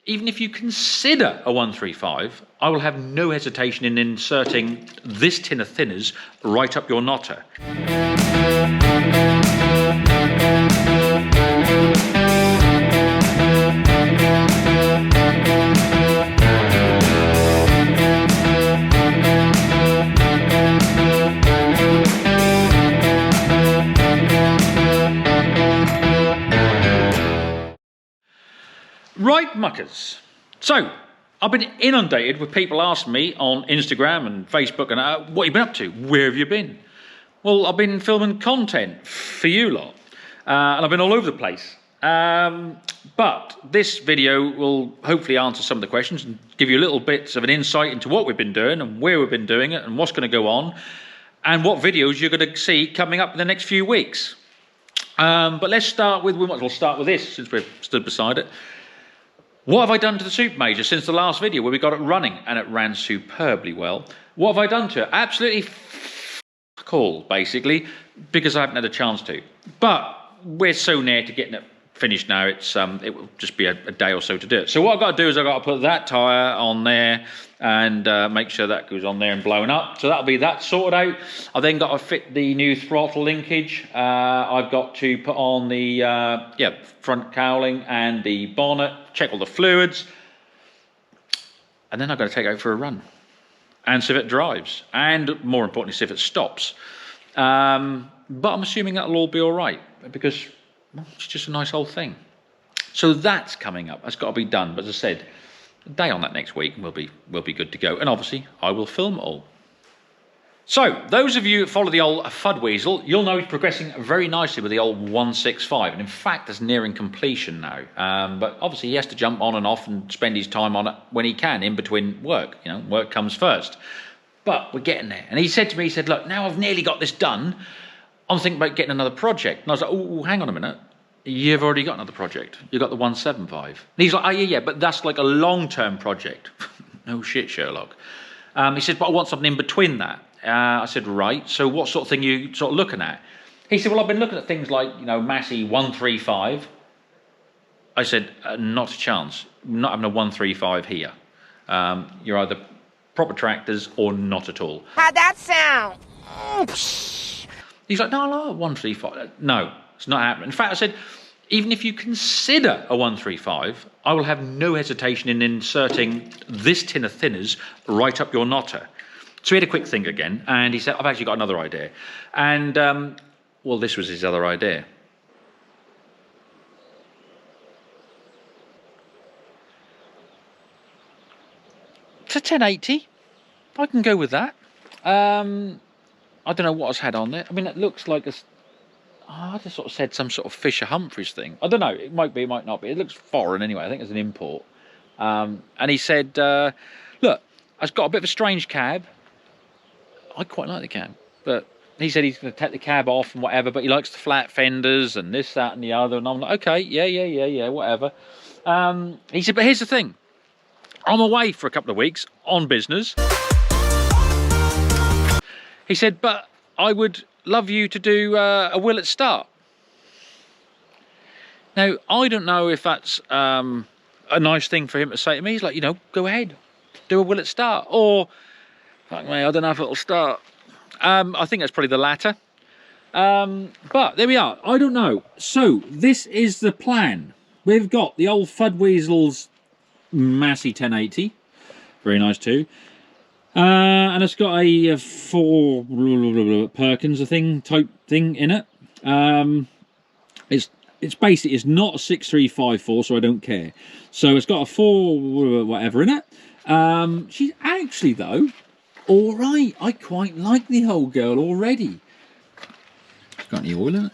even if you consider a 135, I will have no hesitation in inserting this tin of thinners right up your knotter. Right, muckers. So, I've been inundated with people asking me on Instagram and Facebook and what have you been up to? Where have you been? Well, I've been filming content for you lot. And I've been all over the place. But this video will hopefully answer some of the questions and give you little bits of an insight into what we've been doing and where we've been doing it and what's going to go on and what videos you're going to see coming up in the next few weeks. But let's start with, we might as well start with this since we've stood beside it. What have I done to the Super Major since the last video where we got it running and it ran superbly well? What have I done to it? Absolutely f*** all, basically, because I haven't had a chance to. But we're so near to getting it finished now, it will just be a day or so to do it. So what I've got to do is I've got to put that tyre on there and make sure that goes on there and blown up. So that'll be that sorted out. I've then got to fit the new throttle linkage. I've got to put on the front cowling and the bonnet, check all the fluids. And then I've got to take it out for a run. And see if it drives. And more importantly, see if it stops. But I'm assuming that'll all be all right because well, it's just a nice old thing. So that's coming up. That's got to be done. But as I said, a day on that next week and we'll be good to go. And obviously, I will film it all. So those of you that follow the old Fudweasel, you'll know he's progressing very nicely with the old 165. And in fact, it's nearing completion now. But obviously, he has to jump on and off and spend his time on it when he can, in between work. You know, work comes first. But we're getting there. And he said to me, he said, look, now I've nearly got this done, I'm thinking about getting another project. And I was like, oh, hang on a minute. You've already got another project. You've got the 175. And he's like, oh, yeah, but that's like a long-term project. No shit, Sherlock. He said, but I want something in between that. I said, right. So what sort of thing are you sort of looking at? He said, well, I've been looking at things like, you know, Massey 135. I said, not a chance. Not having a 135 here. You're either proper tractors or not at all. How'd that sound? He's like, no, 135. No, it's not happening. In fact, I said, even if you consider a 135, I will have no hesitation in inserting this tin of thinners right up your knotter. So he had a quick think again, and he said, I've actually got another idea. And, well, this was his other idea. It's a 1080. I can go with that. I don't know what it's had on there. I mean, it looks like a... I just sort of said some sort of Fisher Humphreys thing. I don't know. It might be, it might not be. It looks foreign anyway. I think it's an import. And he said, look, it's got a bit of a strange cab. I quite like the cab. But he said he's going to take the cab off and whatever, but he likes the flat fenders and this, that and the other. And I'm like, okay, yeah, whatever. He said, but here's the thing. I'm away for a couple of weeks on business. He said, but I would love you to do a will at start. Now, I don't know if that's a nice thing for him to say to me. He's like, you know, go ahead, do a will at start. Or, fuck me, I don't know if it'll start. I think that's probably the latter. But there we are. I don't know. So, this is the plan. We've got the old Fudweasel's Massey 1080. Very nice too. And it's got a 4 Perkins type thing in it. It's basically, it's not a 6354, so I don't care. So it's got a 4 whatever in it. She's actually though all right. I quite like the whole girl already. It's got any oil in it?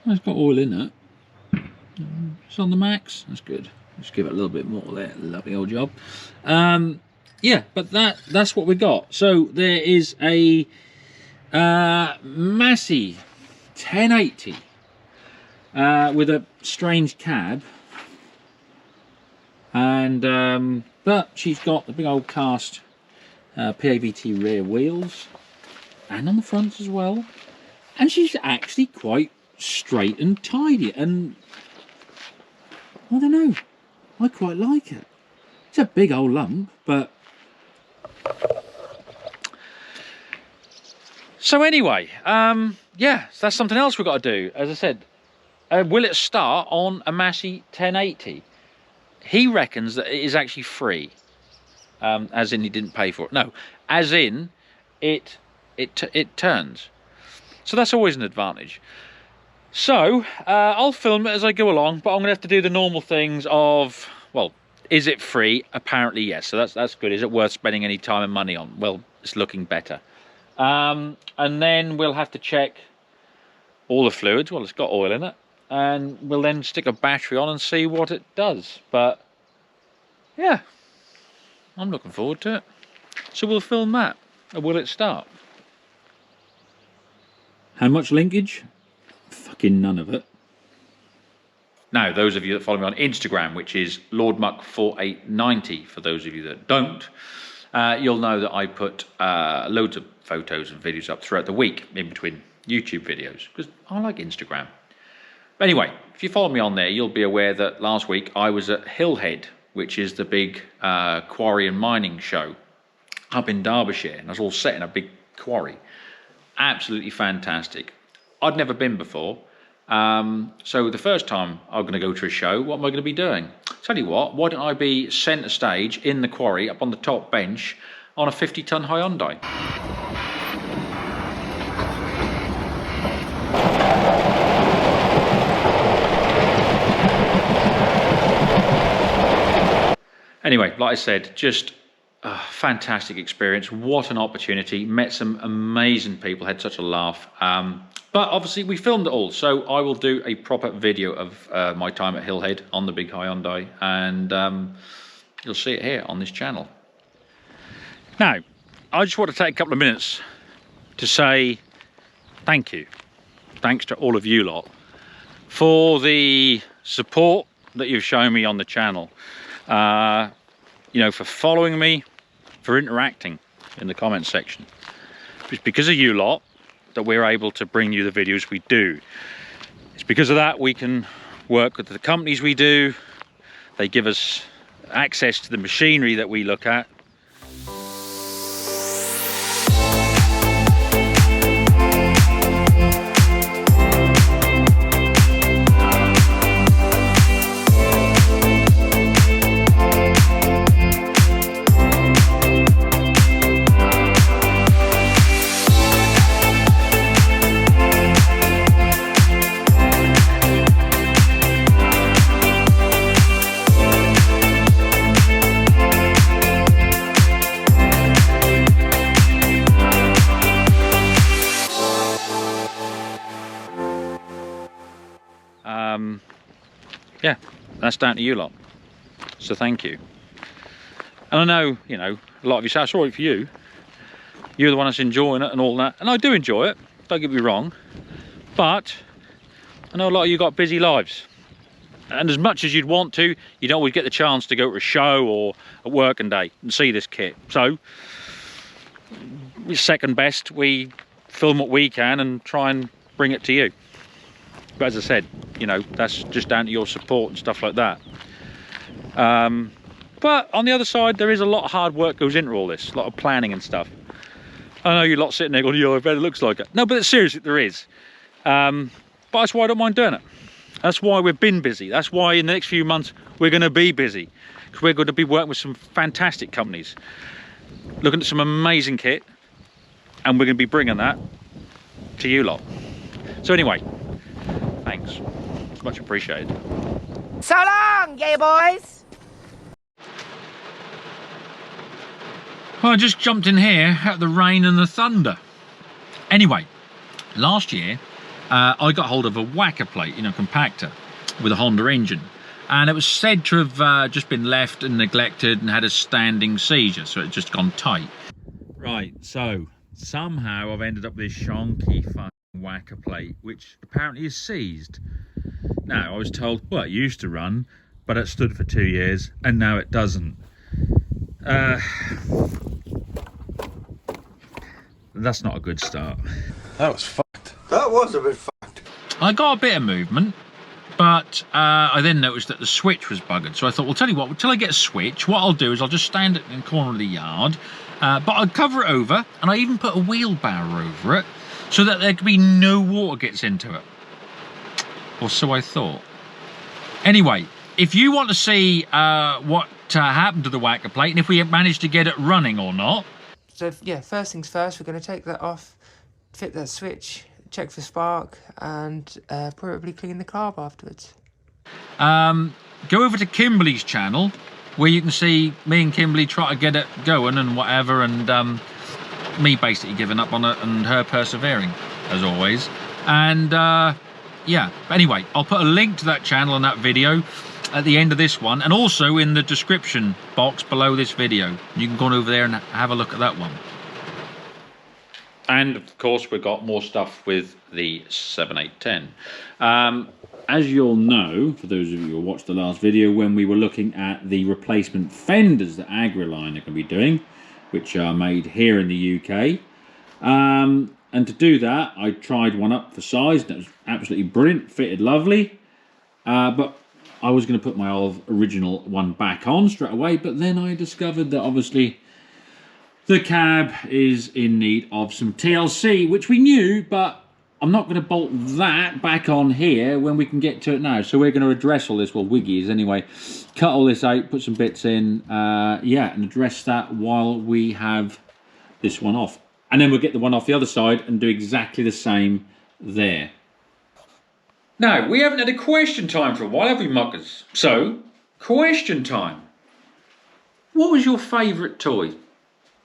It's got oil in it. It's on the max. That's good. Just give it a little bit more there. Lovely old job. Yeah, but that's what we got. So there is a Massey 1080 with a strange cab, and but she's got the big old cast PAVT rear wheels, and on the front as well, and she's actually quite straight and tidy. And I don't know. I quite like it. It's a big old lump, but... So anyway, yeah, so that's something else we've got to do. As I said, will it start on a Massey 1080? He reckons that it is actually free, as in he didn't pay for it. No, as in it turns. So that's always an advantage. So I'll film it as I go along, but I'm going to have to do the normal things of, well, is it free? Apparently yes. So that's good. Is it worth spending any time and money on? Well, it's looking better. And then we'll have to check all the fluids. Well, it's got oil in it. And we'll then stick a battery on and see what it does. But yeah, I'm looking forward to it. So we'll film that. Or will it start? How much linkage? Fucking none of it. Now, those of you that follow me on Instagram, which is LordMuck4890, for those of you that don't, you'll know that I put loads of photos and videos up throughout the week in between YouTube videos, because I like Instagram. But anyway, if you follow me on there, you'll be aware that last week I was at Hillhead, which is the big quarry and mining show up in Derbyshire, and I was all set in a big quarry. Absolutely fantastic. I'd never been before, so the first time I'm going to go to a show, what am I going to be doing? Tell you what, why don't I be centre stage in the quarry up on the top bench on a 50-ton Hyundai? Anyway, like I said, just a fantastic experience. What an opportunity. Met some amazing people, had such a laugh. But obviously we filmed it all, so I will do a proper video of my time at Hillhead on the big Hyundai, and you'll see it here on this channel. Now, I just want to take a couple of minutes to say thank you. Thanks to all of you lot for the support that you've shown me on the channel. You know, for following me, for interacting in the comment section. It's because of you lot that we're able to bring you the videos we do. It's because of that we can work with the companies we do. They give us access to the machinery that we look at. Yeah, that's down to you lot, so thank you. And I know, you know, a lot of you say, sorry for you, you're the one that's enjoying it and all that, and I do enjoy it, don't get me wrong, but I know a lot of you got busy lives, and as much as you'd want to, you don't always get the chance to go to a show or a working day and see this kit. So second best, we film what we can and try and bring it to you. But as I said, you know, that's just down to your support and stuff like that. But on the other side, there is a lot of hard work goes into all this, a lot of planning and stuff. I know you're lot sitting there going, yeah, I bet it looks like it. No, but seriously, there is. But that's why I don't mind doing it. That's why we've been busy. That's why in the next few months, we're going to be busy. Because we're going to be working with some fantastic companies, looking at some amazing kit, and we're going to be bringing that to you lot. So anyway, thanks. It's much appreciated. So long, yeah, boys. Well, I just jumped in here at the rain and the thunder. Anyway, last year I got hold of a Wacker plate, you know, compactor with a Honda engine, and it was said to have just been left and neglected and had a standing seizure, so it just gone tight. Right, so somehow I've ended up with this shonky fucking Wacker plate, which apparently is seized. Now, I was told, well, it used to run, but it stood for 2 years, and now it doesn't. That's not a good start. That was fucked. That was a bit fucked. I got a bit of movement, But I then noticed that the switch was buggered. So I thought, well, tell you what, until I get a switch, what I'll do is I'll just stand it in the corner of the yard, but I'll cover it over, and I even put a wheelbarrow over it so that there can be no water gets into it. Or so I thought. Anyway, if you want to see what happened to the Wacker plate and if we managed to get it running or not. So yeah, first things first, we're going to take that off, fit that switch, check for spark, and probably clean the carb afterwards. Go over to Kimberly's channel where you can see me and Kimberly try to get it going and whatever, and me basically giving up on it and her persevering as always. And yeah, but anyway, I'll put a link to that channel and that video at the end of this one, and also in the description box below this video. You can go on over there and have a look at that one. And of course we've got more stuff with the 7810. As you'll know, for those of you who watched the last video, when we were looking at the replacement fenders that Agriline are going to be doing, which are made here in the UK. And to do that, I tried one up for size, and it was absolutely brilliant, fitted lovely. But I was going to put my old original one back on straight away, but then I discovered that obviously the cab is in need of some TLC, which we knew, but I'm not going to bolt that back on here when we can get to it now. So we're going to address all this, well, wiggies anyway, cut all this out, put some bits in, yeah, and address that while we have this one off. And then we'll get the one off the other side and do exactly the same there. Now, we haven't had a question time for a while, have we, muckers? So, question time. What was your favourite toy?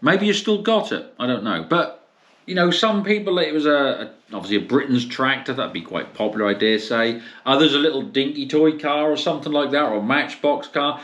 Maybe you still got it, I don't know. But, you know, some people, it was obviously a Britain's tractor, that'd be quite popular, I dare say. Others, a little dinky toy car or something like that, or a Matchbox car.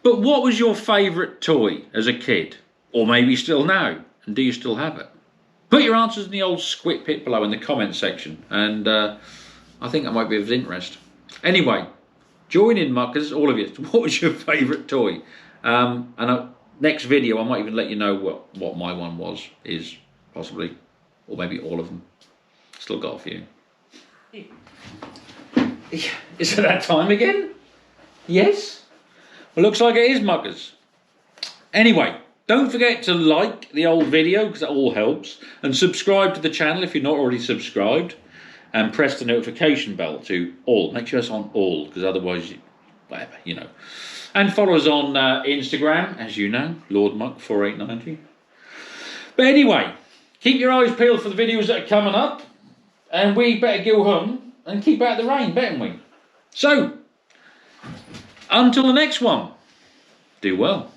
But what was your favourite toy as a kid? Or maybe still now? And do you still have it? Put your answers in the old squid pit below in the comment section, and I think that might be of interest. Anyway, join in, muckers, all of you. What was your favourite toy? And next video, I might even let you know what my one is, possibly, or maybe all of them. Still got a few. Is it that time again? Yes? Well, looks like it is, muckers. Anyway, don't forget to like the old video, because that all helps, and subscribe to the channel if you're not already subscribed, and press the notification bell to all. Make sure it's on all, because otherwise, whatever, you know. And follow us on Instagram, as you know, Lord Muck 4890. But anyway, keep your eyes peeled for the videos that are coming up, and we better go home and keep out the rain, better we? So, until the next one, do well.